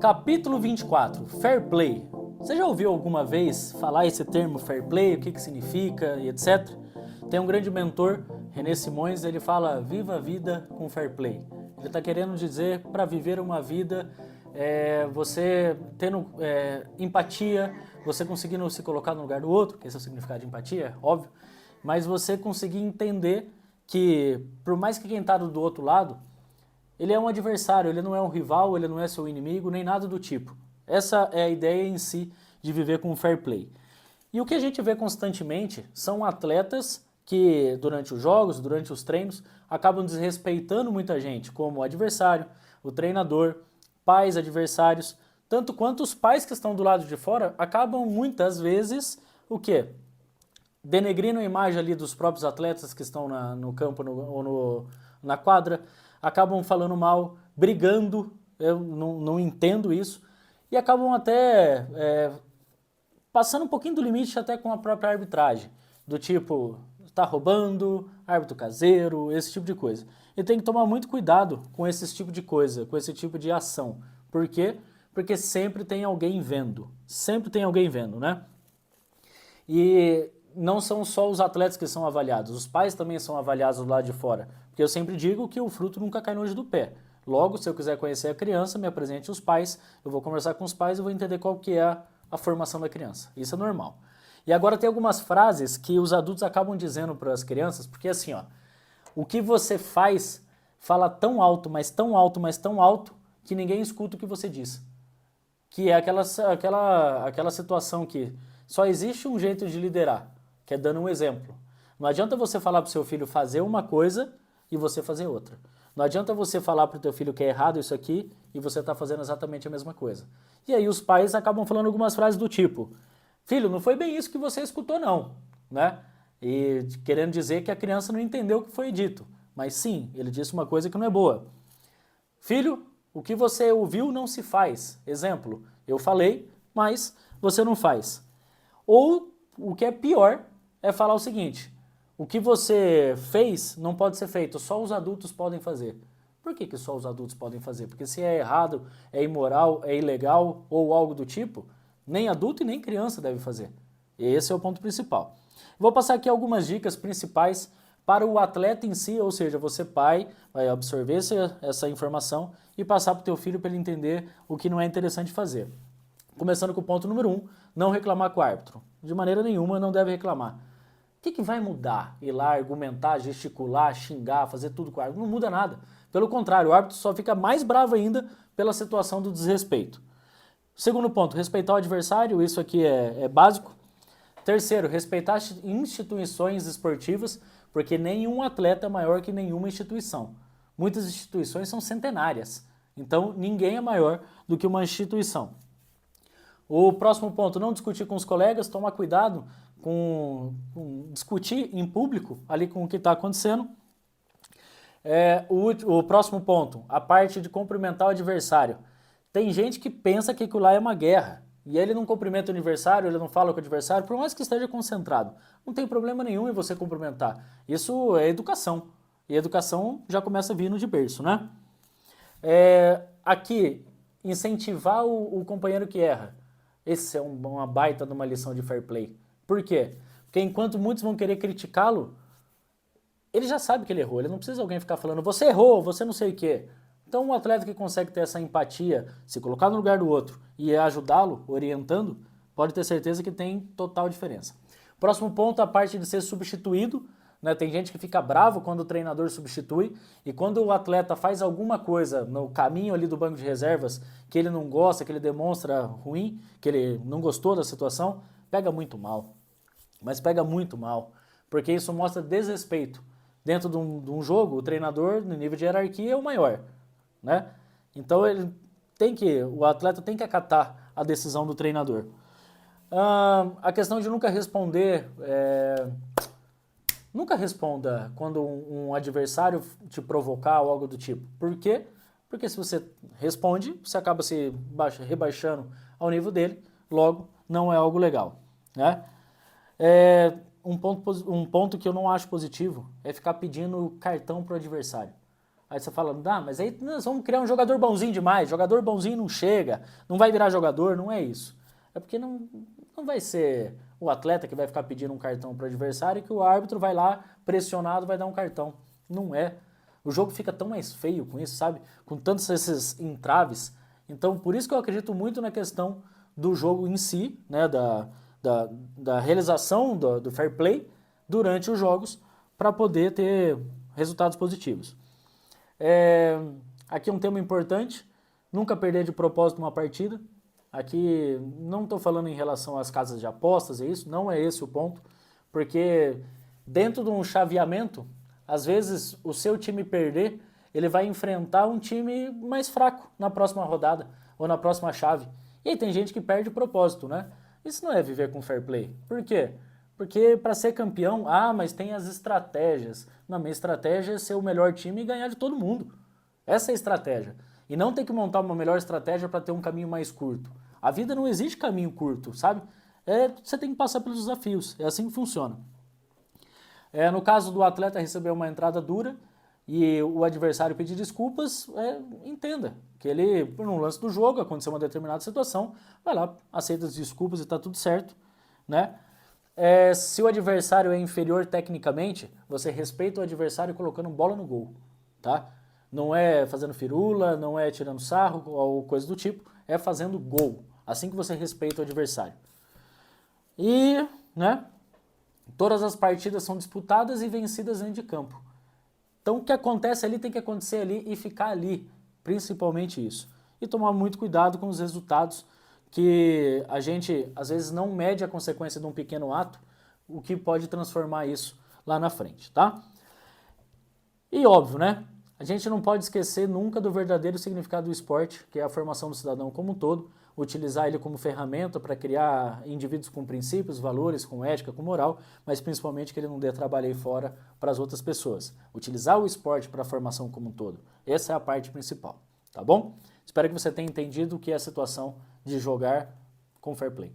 Capítulo 24, Fair Play. Você já ouviu alguma vez falar esse termo Fair Play, o que significa e etc? Tem um grande mentor, René Simões, ele fala, viva a vida com Fair Play. Ele está querendo dizer, para viver uma vida, você tendo empatia, você conseguindo se colocar no lugar do outro, que esse é o significado de empatia, óbvio, mas você conseguir entender que, por mais que quem está do outro lado, ele é um adversário, ele não é um rival, ele não é seu inimigo, nem nada do tipo. Essa é a ideia em si de viver com fair play. E o que a gente vê constantemente são atletas que, durante os jogos, durante os treinos, acabam desrespeitando muita gente, como o adversário, o treinador, pais adversários, tanto quanto os pais que estão do lado de fora acabam muitas vezes, o quê? Denegrindo a imagem ali dos próprios atletas que estão no campo ou na quadra, acabam falando mal, brigando, eu não entendo isso, e acabam até passando um pouquinho do limite até com a própria arbitragem, do tipo, tá roubando, árbitro caseiro, esse tipo de coisa. E tem que tomar muito cuidado com esse tipo de coisa, com esse tipo de ação. Por quê? Porque sempre tem alguém vendo, né? E não são só os atletas que são avaliados, os pais também são avaliados do lado de fora. Porque eu sempre digo que o fruto nunca cai longe do pé. Logo, se eu quiser conhecer a criança, me apresente os pais, eu vou conversar com os pais e vou entender qual que é a formação da criança. Isso é normal. E agora tem algumas frases que os adultos acabam dizendo para as crianças, porque assim, ó, o que você faz fala tão alto, mas tão alto, mas tão alto, que ninguém escuta o que você diz. Que é aquela situação que só existe um jeito de liderar, que é dando um exemplo. Não adianta você falar para o seu filho fazer uma coisa e você fazer outra. Não adianta você falar para o teu filho que é errado isso aqui e você está fazendo exatamente a mesma coisa. E aí os pais acabam falando algumas frases do tipo, filho, não foi bem isso que você escutou não, né? E querendo dizer que a criança não entendeu o que foi dito. Mas sim, ele disse uma coisa que não é boa. Filho, o que você ouviu não se faz. Exemplo, eu falei, mas você não faz. Ou, o que é pior, é falar o seguinte, o que você fez não pode ser feito, só os adultos podem fazer. Por que só os adultos podem fazer? Porque se é errado, é imoral, é ilegal ou algo do tipo, nem adulto e nem criança deve fazer. Esse é o ponto principal. Vou passar aqui algumas dicas principais para o atleta em si, ou seja, você pai vai absorver essa informação e passar para o teu filho para ele entender o que não é interessante fazer. Começando com o ponto número 1, não reclamar com o árbitro. De maneira nenhuma não deve reclamar. O que vai mudar? Ir lá, argumentar, gesticular, xingar, fazer tudo com o árbitro? Não muda nada. Pelo contrário, o árbitro só fica mais bravo ainda pela situação do desrespeito. Segundo ponto, respeitar o adversário, isso aqui é básico. Terceiro, respeitar instituições esportivas, porque nenhum atleta é maior que nenhuma instituição. Muitas instituições são centenárias, então ninguém é maior do que uma instituição. O próximo ponto, não discutir com os colegas, tomar cuidado com discutir em público ali com o que está acontecendo. O próximo ponto, a parte de cumprimentar o adversário. Tem gente que pensa que aquilo lá é uma guerra. E aí ele não cumprimenta o adversário, ele não fala com o adversário, por mais que esteja concentrado. Não tem problema nenhum em você cumprimentar. Isso é educação. E a educação já começa vindo de berço, né? Aqui, incentivar o companheiro que erra. Esse é uma baita de uma lição de fair play. Por quê? Porque enquanto muitos vão querer criticá-lo, ele já sabe que ele errou. Ele não precisa alguém ficar falando, você errou, você não sei o quê. Então, um atleta que consegue ter essa empatia, se colocar no lugar do outro e ajudá-lo, orientando, pode ter certeza que tem total diferença. Próximo ponto, a parte de ser substituído. Né? Tem gente que fica bravo quando o treinador substitui e quando o atleta faz alguma coisa no caminho ali do banco de reservas que ele não gosta, que ele demonstra ruim, que ele não gostou da situação, pega muito mal. Mas pega muito mal, porque isso mostra desrespeito. Dentro de um jogo, o treinador, no nível de hierarquia, é o maior. Né? Então o atleta tem que acatar a decisão do treinador. A questão de nunca responder, nunca responda quando um adversário te provocar ou algo do tipo. Por quê? Porque se você responde, você acaba se rebaixando ao nível dele, logo não é algo legal. Né? Um ponto que eu não acho positivo é ficar pedindo cartão para o adversário. Aí você fala, mas aí nós vamos criar um jogador bonzinho demais, jogador bonzinho não chega, não vai virar jogador, não é isso. É porque não vai ser o atleta que vai ficar pedindo um cartão para o adversário e que o árbitro vai lá, pressionado, vai dar um cartão. Não é. O jogo fica tão mais feio com isso, sabe? Com tantos esses entraves. Então, por isso que eu acredito muito na questão do jogo em si, né? Da realização do fair play durante os jogos para poder ter resultados positivos. Aqui é um tema importante, nunca perder de propósito uma partida. Aqui não estou falando em relação às casas de apostas, é isso, não é esse o ponto, porque dentro de um chaveamento, às vezes o seu time perder, ele vai enfrentar um time mais fraco na próxima rodada ou na próxima chave. E aí tem gente que perde de propósito, né? Isso não é viver com fair play. Por quê? Porque para ser campeão, mas tem as estratégias. Não, minha estratégia é ser o melhor time e ganhar de todo mundo. Essa é a estratégia. E não ter que montar uma melhor estratégia para ter um caminho mais curto. A vida não existe caminho curto, sabe? Você tem que passar pelos desafios. É assim que funciona. No caso do atleta receber uma entrada dura e o adversário pedir desculpas, entenda que ele, por um lance do jogo, aconteceu uma determinada situação, vai lá, aceita as desculpas e está tudo certo, né? Se o adversário é inferior tecnicamente, você respeita o adversário colocando bola no gol, tá? Não é fazendo firula, não é tirando sarro ou coisa do tipo, é fazendo gol. Assim que você respeita o adversário. E, né, todas as partidas são disputadas e vencidas dentro de campo. Então o que acontece ali tem que acontecer ali e ficar ali, principalmente isso. E tomar muito cuidado com os resultados, que a gente às vezes não mede a consequência de um pequeno ato, o que pode transformar isso lá na frente, tá? E óbvio, né? A gente não pode esquecer nunca do verdadeiro significado do esporte, que é a formação do cidadão como um todo, utilizar ele como ferramenta para criar indivíduos com princípios, valores, com ética, com moral, mas principalmente que ele não dê trabalho aí fora para as outras pessoas. Utilizar o esporte para a formação como um todo. Essa é a parte principal, tá bom? Espero que você tenha entendido o que é a situação de jogar com fair play.